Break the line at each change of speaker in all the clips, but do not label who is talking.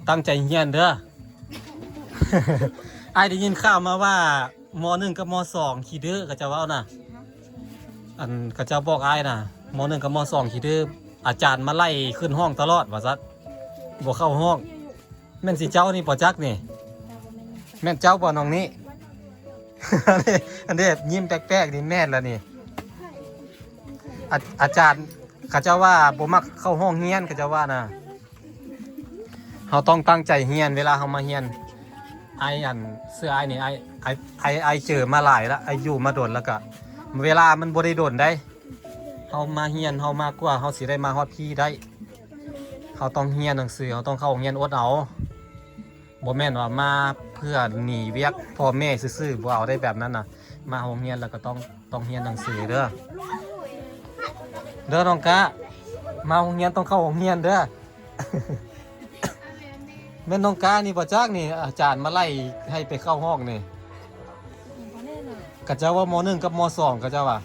ตั้งใจเรียนเด้อ ไอ้ได้ยินข่าวมาว่าม.1 กับม.2 ขี้ดื้อก็จะเว้านะอันก็จะบอกไอ้น่ะม.1 กับม.2 ขี้ดื้ออาจารย์มาไล่ขึ้นห้องตลอดว่าซัดบ่เข้าห้องแม่นสิเจ้านี่บ่จักนี่แม่นเจ้าบ่น้องนี้ อันนี้ยิ้มแปลกๆนี่แม่นแล้วนี่อาจารย์เขาเจ้าว่าบ่มักเข้าห้องเรียนเขาเจ้าว่านะเฮาต้องตั้งใจเรียนเวลาเฮามาเรียนไออันเสื้อไอนี่ไอเจอมาหลายแล้วไออยู่มาโดนแล้วก็เวลามันบ่ได้โดนได้เฮามาเรียนเฮามากกว่าเฮาสิได้มาฮอดพี่ได้เฮาต้องเรียนหนังสือเฮาต้องเข้าโรงเรียนอดเอาบ่แม่นว่ามาเพื่อหนีเวียกพ่อแม่ซื่อๆบ่เอาได้แบบนั้นน่ะมาโรงเรียนแล้วก็ต้องเรียนหนังสือเด้อน้องกะมาโรงเรียนต้องเข้าโรงเรียนเด้อ แม่น้องกานี่บ่จักนี่อาจารย์มาไล่ให้ไปเข้าห้องนี่ก็เจ้าว่าม.1 กับม.2ก็เจ้าว่า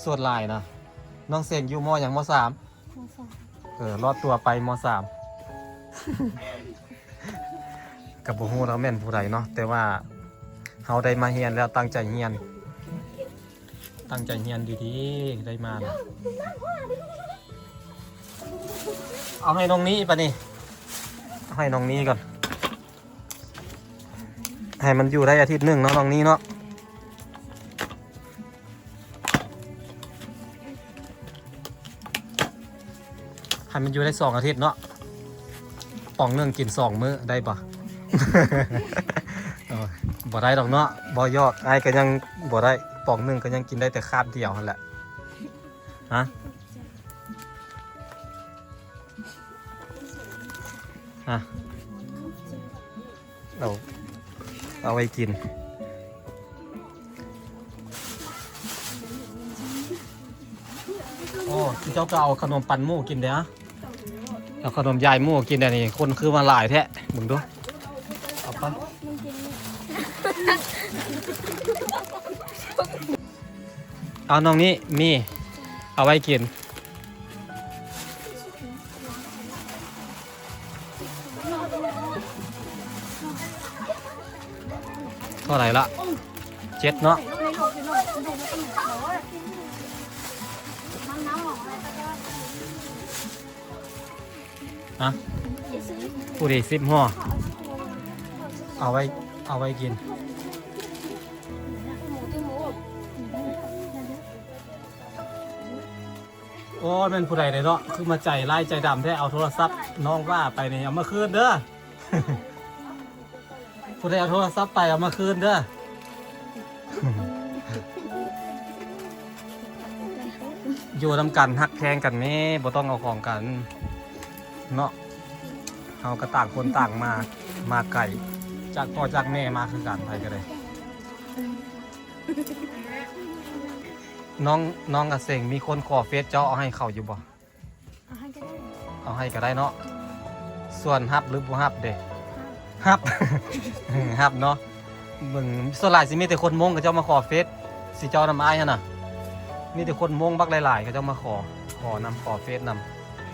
ส่วนหลายนะน้องเสงอยู่ม.อย่างม.3รอดตัวไปม.3 กับบ่ฮู้แล้วแม่นผู้ใดเนาะแต่ว่าเฮาได้มาเรียนแล้วตั้งใจเรียนดีๆได้มานะเอาให้น้องนี้ปะนี่ให้น้องนี้ก่อนให้มันอยู่ได้อาทิตย์หนึ่งเนาะน้องนี้เนาะให้มันอยู่ได้2 อาทิตย์เนาะป่องหนึ่งกิน2 มื้อได้ปะ บ่ได้ดอกเนาะบ่ยอกไอ้ก็ยังบ่ได้ป่องหนึ่งก็ยังกินได้แต่คาบเดียวนั่นแหละฮะเอาไว้กินโอ้เจ้าก็เอาขนมปันหมูกินเด้อเอาขนมยายหมูกินเดี๋ยวนี้คนคือมาหลายแท้มึงดูเอาปะเอาน้องนี้มีเอาไว้กินเท่าไหร่ละ7เนาะอะผู้ดี10 ห่อเอาไว้กินโอ้เป็นผู้ใดเลยเนาะคือมาใจไล่ใจดำแท้เอาโทรศัพท์น้องว่าไปเนี่ยเอามาคืนเด้อ ผู้ใดเอาโทรศัพท์ไปเอามาคืนเด้อ อยู่นำกันฮักแพงกันแม่บ่ต้องเอาของกันเนาะเอากระต่างคนต่างมาไก่จากพ่อจากแม่มาคือกันไปกันเลยน้องกระเสงมีคนขอเฟซเจ้าเอาให้เขาอยู่บ่เอาให้ก็ได้เนาะส่วนฮับหรือบ่ฮับเด้ฮับ ฮับเนาะมึงส่วนหลายสิมีแต่คนมงก็เจ้ามาขอเฟซสิเจ้านำอ้ายหั่นน่ะมีแต่คนมงบักหลายๆก็เจ้ามาขอเฟซน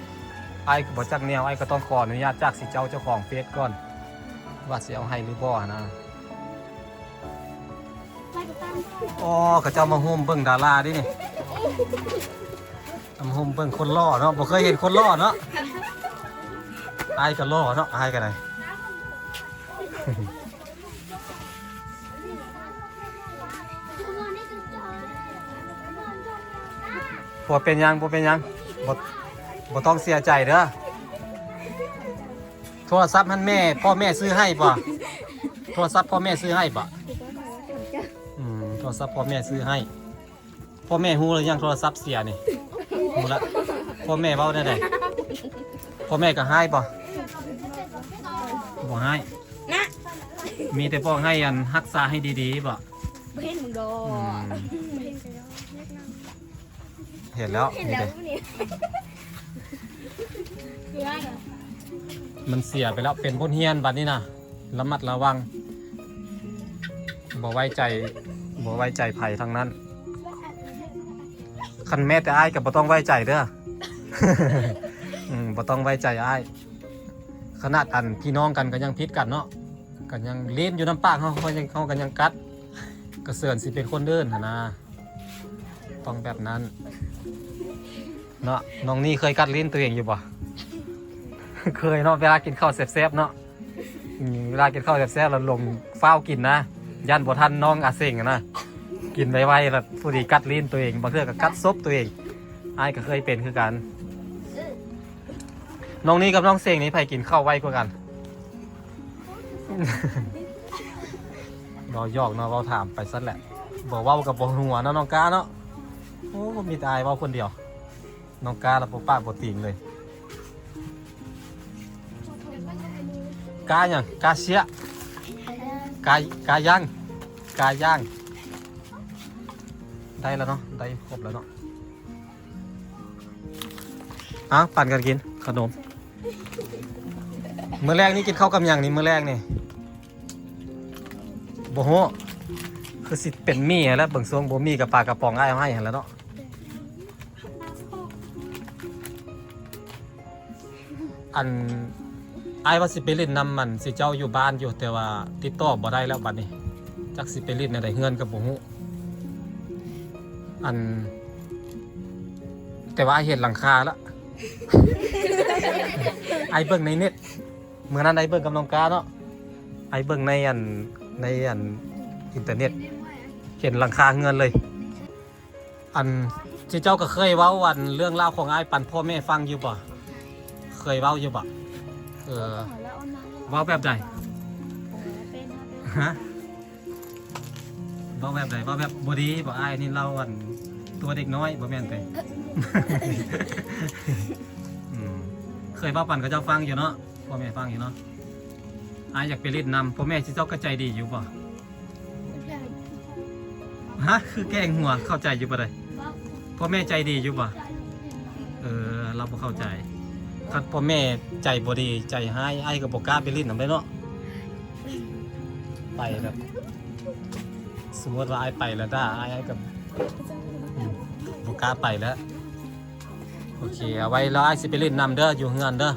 ำไอ้บ่จักแนวไอ้ก็ต้องขออนุญาตจากสิเจ้าของเฟซก่อนว่าสิเอาให้หรือบ่นะอ๋อเขาเจ้ามาโฮมเบิ่งดาราดินี่มาโฮมเบิ่งคนล่อเนาะบ่เคยเห็นคนล่อเนาะไอ้ก็ล่อเนาะไอ้ก็ได้ บ่เป็นยังบ่ต้องเสียใจเด้อโทรศัพท์พ่อแม่ซื้อให้ป่ะโทรศัพท์พ่อแม่ซื้อให้ป่ะโทรศัพท์พ่อแม่ซื้อให้พ่อแม่ฮู้หรือยังโทรศัพท์เสียนี่ฮู้ละพ่อแม่เว้าได้ไดพ่อแม่ก็ให้ป่ะบ่ให้มีแต่พ่อให้รักษาให้ดีๆป่ะเห็นมึงดอเห็นแล้วนี่เด้มันเสียไปแล้วเป็นพ้นเฮียนบัดนี้นะระมัดระวังบ่ไว้ใจไผ่ทั้งนั้นคันแม่แต่อ้ายกับบ่ต้องไว้ใจเด้อ บ่ต้องไว้ใจอ้าย ขนาดอันพี่น้องกันก็ยังพิษกันเนาะก็ยังเล่นอยู่น้ำปากเขากันยังกัดกระเสือนสิเป็นคนเดินหั่นนะต้องแบบนั้นเนาะน้องนี่เคยกัดลิ้นตัวเองอยู่บ่ เคยเนาะเวลากินข้าวแซ่บๆเนาะเวลากินข้าวแซ่บๆเราลงเฝ้ากินนะยันบ่ทันน้องอาเซงอะนะกินไวๆแล้วผู้ดีกัดลิ้นตัวเองบางเทื่อก็กัดซบตัวเองอ้ายก็เคยเป็นคือกันน้องนี่กับน้องเซงนี่ไผกินข้าวไวกว่ากัน เราหยอกเนาะเราถามไปซะแหละบอกว่ากับบอกหัวเนาะน้องกาเนาะโอ้มีตายเว่าคนเดียวน้องกาแล้วปป้าปติงเลยกาอย่างกาเชียกาย่างได้แล้วเนาะได้ครบแล้วเนาะปั่นกันกินขนมมื้อแรกนี่กินข้าวกับอย่างนี่มื้อแรกนี่โบโหคือสิเป็นมี่แล้วเบิ่งทรงโบมี่กับปลากระป๋องอ้ายเอาให้เห็นแล้วเนาะอันอ้ายว่าสิไปเล่นนำมันสิเจ้าอยู่บ้านอยู่แต่ว่าติดต่อบ่ได้แล้วบัดนี้จักสิไปเล่นในใดเฮือนกับโบโหอันแต่ว่าเห็นหลังคาแล้ว ไอ้เบิ่งในเน็ตเมื่อนั้นไอ้เบิ่งกับน้องกาเนาะไอ้เบิ่งในอันอินเทอร์เน็ตเห็นหลังคาเงินเลยอันที่เจ้าก็เคยเว้าวันเรื่องราวของไอ้ปันพ่อแม่ฟังอยู่ป่ะเคยเว้าอยู่ป่ะเว้าแบบใดฮะเว้าแบบใดเว้าแบบบดีบ่ไอ้นี่เล่าอันตัวเด็กน้อยบ่แม่นไป เคยเว้าปันกับเจ้าฟังอยู่เนาะพ่อแม่ฟังอยู่เนาะไอ้อยากไปเล่นนำพ่อแม่ที่เจ้าก็ใจดีอยู่ป่ะฮะคือแกล้งหัวเข้าใจอยู่ป่ะเลยพ่อแม่ใจดีอยู่ป่ะเราบ่เข้าใจคันพ่อแม่ใจบ่ดีใจให้ไอ้กับบ่กล้าไปเล่นนำได้เนาะไปแบบสมมติว่าไอ้ไปแล้วได้ไอ้กับบ่กล้าไปแล้วโอเคเอาไว้แล้วไอ้สิไปเล่นนำเด้ออยู่เฮือนเด้อ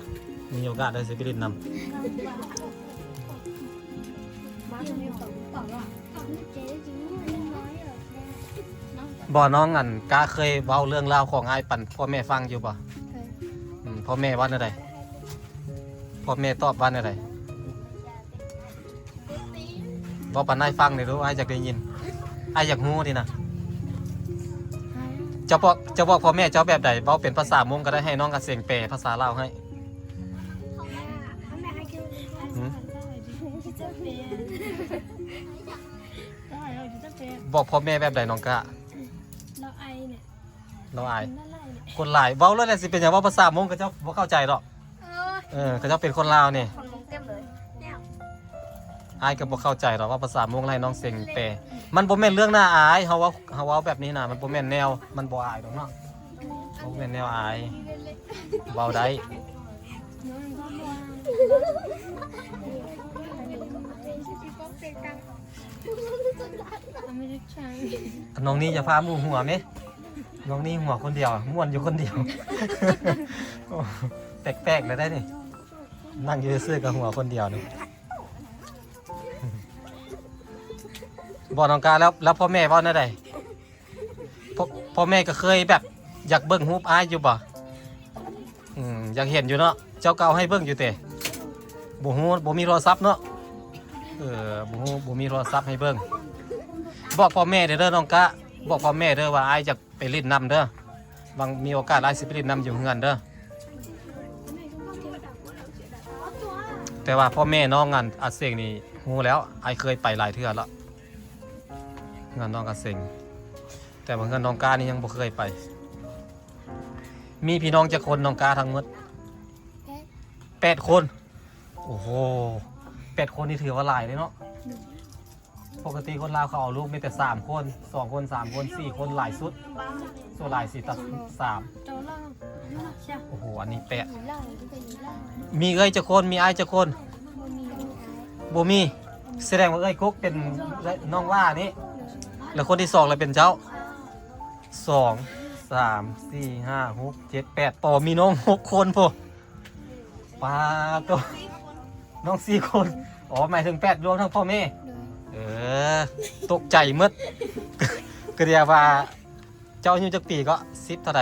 มีโอกาสได้สิไปเล่นนำบ่น้องอันกาเคยเว้าเรื่องราวของไอ้ปันพ่อแม่ฟังอยู่บ่พ่อแม่ว่าอะไรพ่อแม่ตอบว่าอะไรบ่ปันไอ้ฟังเลยรู้ไอ้อยากได้ยินไอ้อยากฮู้ดินะจะบอกพ่อแม่เจ้าแบบใดเว้าเป็นภาษามงก็ได้ให้น้องกระเสียงแปลภาษาลาวให้บอกพ่อแม่แบบใดน้องกะเราอายคนหลายเว้าแล้วเนี่ยสิเป็นอย่างว่าภาษามงก็เจ้าบ่เข้าใจหรอกก็เจ้าเป็นคนลาวนี่อายก็บ่เข้าใจหรอกว่าภาษามงให้น้องเสียงแปลมันบ่แม่นเรื่องน่าอายเฮาเว้าแบบนี้นะมันบ่แม่นแนวมันบ่อายดอกเนาะบ่แม่นแนวอายเว้าได้น้องนี่จะพาหมู่หัวไหมน้องนี่หัวคนเดียวม่วนอยู่คนเดียว แปลกๆเลยได้นี่นั่งอยู่ซื่อกับหัวคนเดียวนี่บอกน้องกาแล้วพ่อแม่ว่าอะไรพ่อแม่ก็เคยแบบอยากเบิ่งรูปอ้ายอยู่บ่อยากเห็นอยู่เนาะเจ้าเก่าให้เบิ่งอยู่แต่บ่มีโทรศัพท์เนาะบ่มีโทรศัพท์ให้เบิ่งบอกพ่อแม่เด้อน้องกะบอกพ่อแม่เด้อว่าอ้ายอยากไปเล่นน้ำเด้อบางมีโอกาสอ้ายสิไปเล่นน้ำอยู่เฮือนเด้อแต่ว่าพ่อแม่น้องงานอาเซงนี่ฮู้แล้วอ้ายเคยไปหลายเทื่อแล้วงานน้องอาเซงแต่บางงานน้องกานี่ยังบ่เคยไปมีพี่น้องจักคนน้องกาทั้งหมด8 คนโอ้โห8 คนนี่ถือว่าหลายเลยเนาะปกติคนลาวเขาเอาลูกมีแต่3 คน2 คน3 คน4 คนหลายสุดส่วนหลาย4 ตัด 3โอ้โหอันนี้8มีเอ้ยจักคนมีอ้ายจักคนบ่มีแสดงว่าเอ้ยกุ๊กเป็นน้องว่านี่แล้วคนที่2เลยเป็นเจ้า2 3 4 5 6 7 8ต่อมีน้อง6 คนพอปาตัว น้อง4คนอ๋อหมายถึง8รวมทั้งพ่อแม่
โดย
ตกใจหมด ก็เดียวว่าเจ้าอายุจักปีก็10เท่าใด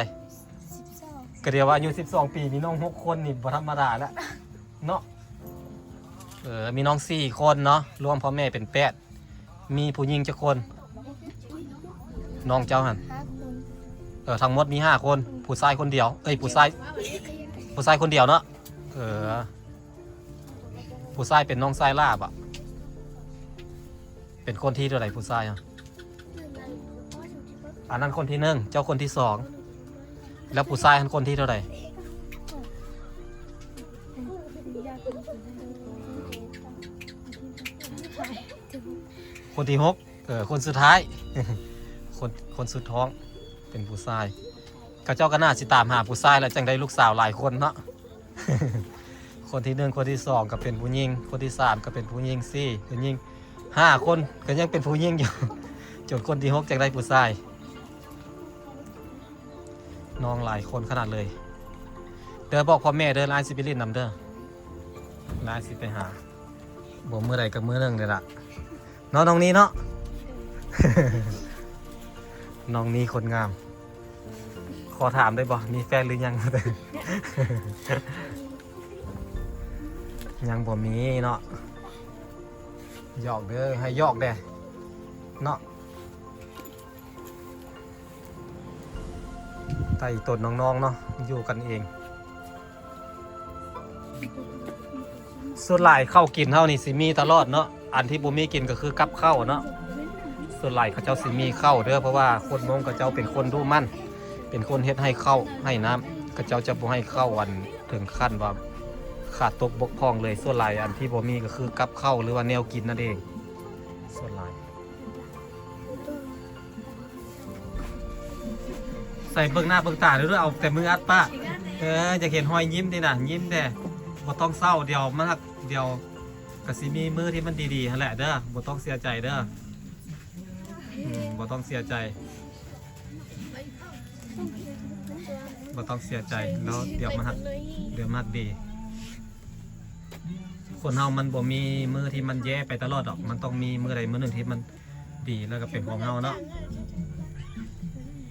12
ก็เดียวว่าอายุ12 ปีมีน้อง6 คนนี่บ่ธรรมดาแล้วเนาะมีน้อง4 คนเนาะรวมพ่อแม่เป็น8มีผู้หญิงจักคนน้องเจ้าหั่น
5 คน
ทั้งหมดมี5 คนผู้ชายคนเดียวผู้ชายคนเดียวเนาะผู้ชายเป็นน้องชายลาบอ่ะเป็นคนที่เท่าไหร่ผู้ชายอ่ะอันนั้นคนที่1เจ้าคนที่2แล้วผู้ชายอันคนที่เท่าไหร่คนที่6คนสุดท้าย คนสุดท้องเป็นผู้ชายข้าเจ้าก็น่าสิตามหาผู้ชายแล้วจังได้ลูกสาวหลายคนเนาะ คนที่1คนที่2ก็เป็นผู้หญิงคนที่3ก็เป็นผู้หญิง4ผู้หญิง5 คนก็ยังเป็นผู้หญิงอยู่ จนคนที่6จังได้ผู้ชายน้องหลายคนขนาดเลยเด้อบอกพ่อแม่เด้อลายสิไปลินนำเด้อลายสิไปหาบ่มื้อใดก็มื้อนึงเลยล่ะเนาะน้องนี้เนาะ น้องนี้คนงามขอถามได้บ่มีแฟนหรือยัง ยังบ่มีเนาะหยอกเด้อให้หยอกเด้อเนาะไต่ตนน้องๆเนาะอยู่กันเองส่วนหลายข้าวกินเท่านี่สิมีตลอดเนาะอันที่บ่มีกินก็คือกับข้าวเนาะส่วนหลายเขาเจ้าสิมีข้าวเด้อเพราะว่าคนมงเขาเจ้าเป็นคนดูมั่นเป็นคนเฮ็ดให้ข้าวให้น้ำเขาเจ้าจะบ่ให้ข้าวอันถึงขั้นว่าขาดตกบกพร่องเลยส่วนหลายอันที่บ่มีก็คือกับข้าวหรือว่าแนวกินนั่นเองส่วนหลายใส่เบิ่งหน้าเบิ่งตาหรือเอาแต่มืออัดป้าจะเห็นรอยยิ้มดิน่ะยิ้มแต่บ่ต้องเศร้าเดี๋ยวมันเดี๋ยวก็สิมีมือที่มันดีๆนั่นแหละเด้อบ่ต้องเสียใจเด้อบ่ต้องเสียใจบ่ต้องเสียใจแล้วเดี๋ยวมันดีคนเฮามันบ่มีมือที่มันแย่ไปตลอดหรอกมันต้องมีมือใดมือหนึ่งที่มันดีแล้วก็เป็นของเฮาเนาะ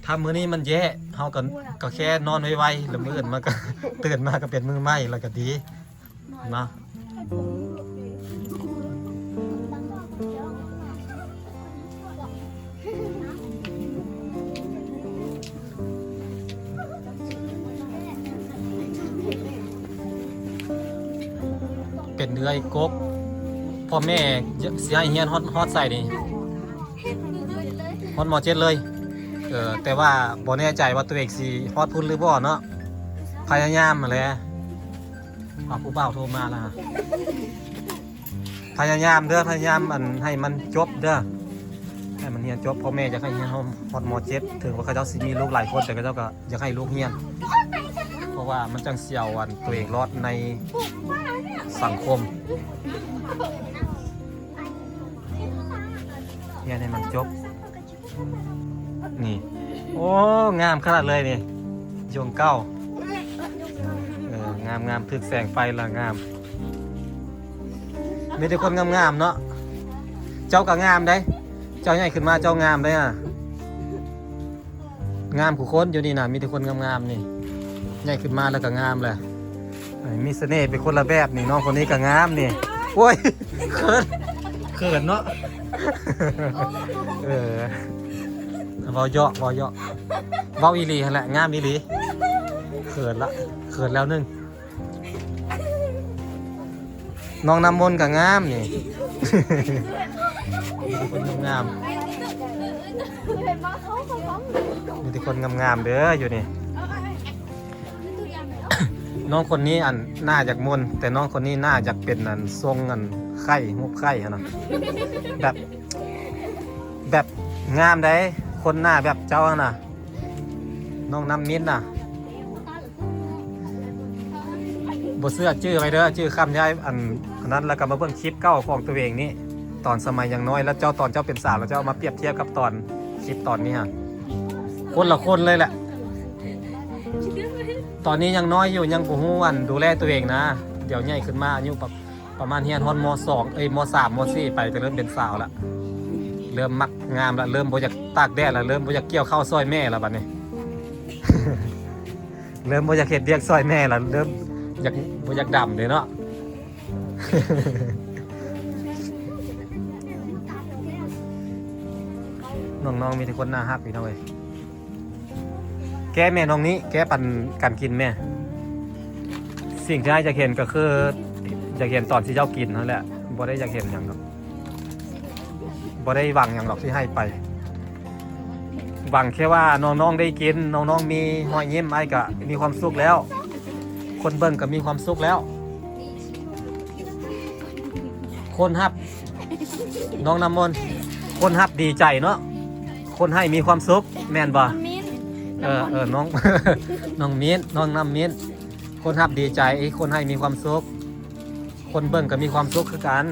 ถ้ามือนี้มันแย่เฮาก็แค่นอนไวๆแล้วมื้ออื่นมันก็ ตื่นมาก็เป็นมือใหม่แล้วก็ดีเนาะเป็นเนื้อไอ้กบพ่อแม่สิให้เฮียนฮอดใส่นี่ฮอดม.7เลยแต่ว่าบ่แน่ใจว่าตัวเองสิฮอดพุ่นหรือบ่เนาะพยายามมาแหล้วผู้บ่าวโทรมาแล้วพยายามเด้อพยายามให้มันจบเด้อให้มันเรียนจบพ่อแม่จะให้เฮียนฮอดม.7ถึงว่าเขาเจ้าสิมีลูกหลายคนแต่เขาเจ้าก็อยากให้ลูกเรียนเพราะว่ามันจังเสี่ยวอันตัวเองรอดในสังคมเรียนให้มันจบนี่โอ้งามขนาดเลยนี่ยงเก้างามถึกแสงไฟละงามมีแต่คนงามๆเนาะเจ้าก็งามได้เจ้าใหญ่ขึ้นมาเจ้างามได้อ่ะงามผู้คนอยู่นี่นะมีแต่คนงามๆนี่ใหญ่ขึ้นมาแล้วก็งามเลยมีเสน่ห์เป็นคนละแบบนี่น้องคนนี้ก็งามนี่โอ้ยเขินเนาะเบาเยาะเบาอีหลีแหละงามอีหลีเขินแล้วนึงน้องน้ำมนต์ก็งามนี่คนงามมีแต่คนงามเด้ออยู่นี่น้องคนนี้หน้าจากมนแต่น้องคนนี้หน้าจากเป็นทรงไข่งบไข่นะแบบงามได้คนหน้าแบบเจ้าน่ะน้องน้ำมิ้นน่ะบทเสื้อชื่อไปเด้อชื่อคำย้ายอันนั้นแล้วก็มาเบิ่งคลิปเก้าของตัวเองนี่ตอนสมัยยังน้อยแล้วตอนเจ้าเป็นสาวแล้วเจ้ามาเปรียบเทียบกับตอนคลิปตอนนี้ฮะคนละคนเลยแหละตอนนี้ยังน้อยอยู่ยังบ่ฮู้ดูแลตัวเองนะเดี๋ยวใหญ่ขึ้นมาอายุประ ประมาณเฮียนฮอนม2ม3ม4ไปก็เริ่มเป็นสาวละเริ่มมักงามละเริ่มบ่อยากตากแดดละเริ่มบ่อยากเกี่ยวข้าวซอยแม่ละบัดนี้ เริ่มบ่อยากเฮ็ดเวียกซอยแม่ละเริ่มอยากบ่อยากดำเลยเนาะ น้องๆมีแต่คนน่าฮักพี่น้องเอ้ยแกแม่น้องนี้แกปันกันกินแม่สิ่งที่อยากเห็นก็คืออยากเห็นตอนที่เจ้ากินนั่นแหละบ่ได้อยากเห็นอย่างหรอกบ่ได้หวังอย่างหรอกที่ให้ไปหวังแค่ว่าน้องๆได้กินน้องๆมีรอยยิ้มไอ้ก็มีความสุขแล้ว คนเบิ่งก็มีความสุขแล้ว คนฮับน้องน้ำมนต์คนฮับดีใจเนาะคนให้มีความสุขแม่นบ่
มิ้น
น้อง น้องมิ้นน้องน้ำมิ้นคนฮับดีใจคนให้มีความสุขคนเบิ่งก็มีความสุขคือกัน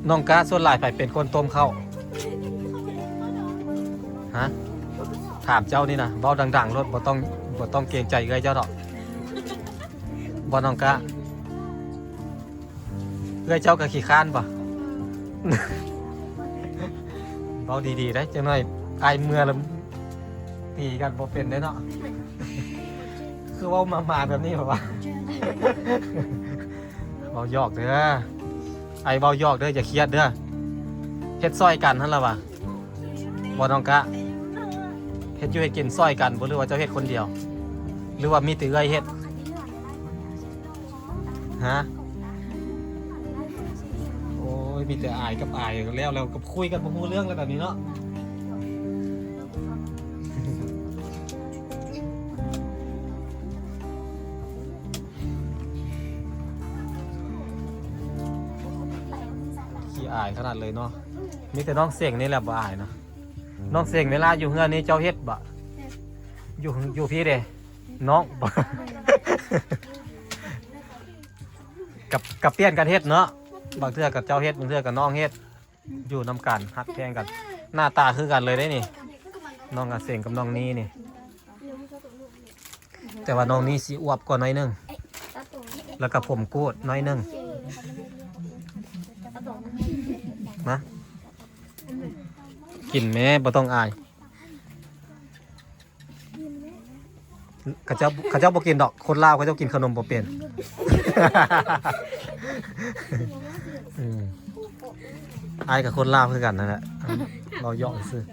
น้องกาส่วนหลายไปเป็นคนต้มข้าวฮะถามเจ้านี่นะเบาดังๆรถบ่ต้องเกรงใจเลยเจ้าดอกบ่น้องกาเอ้ยเจ้าก็ขี้ข้านป่ะ เบาดีๆได้จังหน่อยไอายเมื่อแล้วตีกันบ่เป็นได้เนาะ คือเว่ามาแบบนี้ป่ะวะ เบาหยอกเด้อไอเบาหยอกเด้ออย่าเครียดเด้อเฮ็ดซอยกันนั่นล่ะวะบ่น้องกะเฮ็ดอยู่ให้กินซอยกันบ่หรือว่าเจ้าเฮ็ดคนเดียว หรือว่ามีแต่เอื้อยเฮ็ดฮะโอ้ยมีแต่อายกับอายแล้วก็คุยกันบ่ฮู้เรื่องแล้วแบบนี้เนาะ ขี้อายขนาดเลยเนาะมีแต่น้องเสียงนี่แหละบ่อายเนาะน้องเสียงเวลาอยู่เฮือนนี่เจ้าเฮ็ดบ่อยู่พี่เด้น้องบ่ กับเปลี่ยนกันเฮ็ดเนาะบางเทื่อกับเจ้าเฮ็ดบางเทื่อกับน้องเฮ็ดอยู่นำกันฮักแพงกันหน้าตาคือกันเลยได้นี่น้องกับเสียงกับน้องนี้นี่แต่ว่าน้องนี้สิอวบกว่าน้อยหนึงแล้วก็ผมกูดน้อยหนึงนะกินแม่บ่ต้องอายเขาเจ้าบ่กินดอกคนลาวเขาเจ้ากินขนมบ่เป็น อายกับคนลาวคือกันนั่นแหละเราย่อซื่อ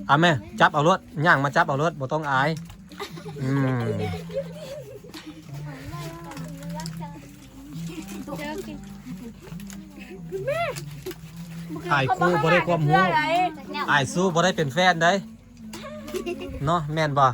อ่ะแม่จับเอารถย่างมาจับเอารถบ่ต้องอายอายคู่บ่ได้ความรู้อายสู้บ่ได้เป็นแฟนได้เนาะแม่นบ่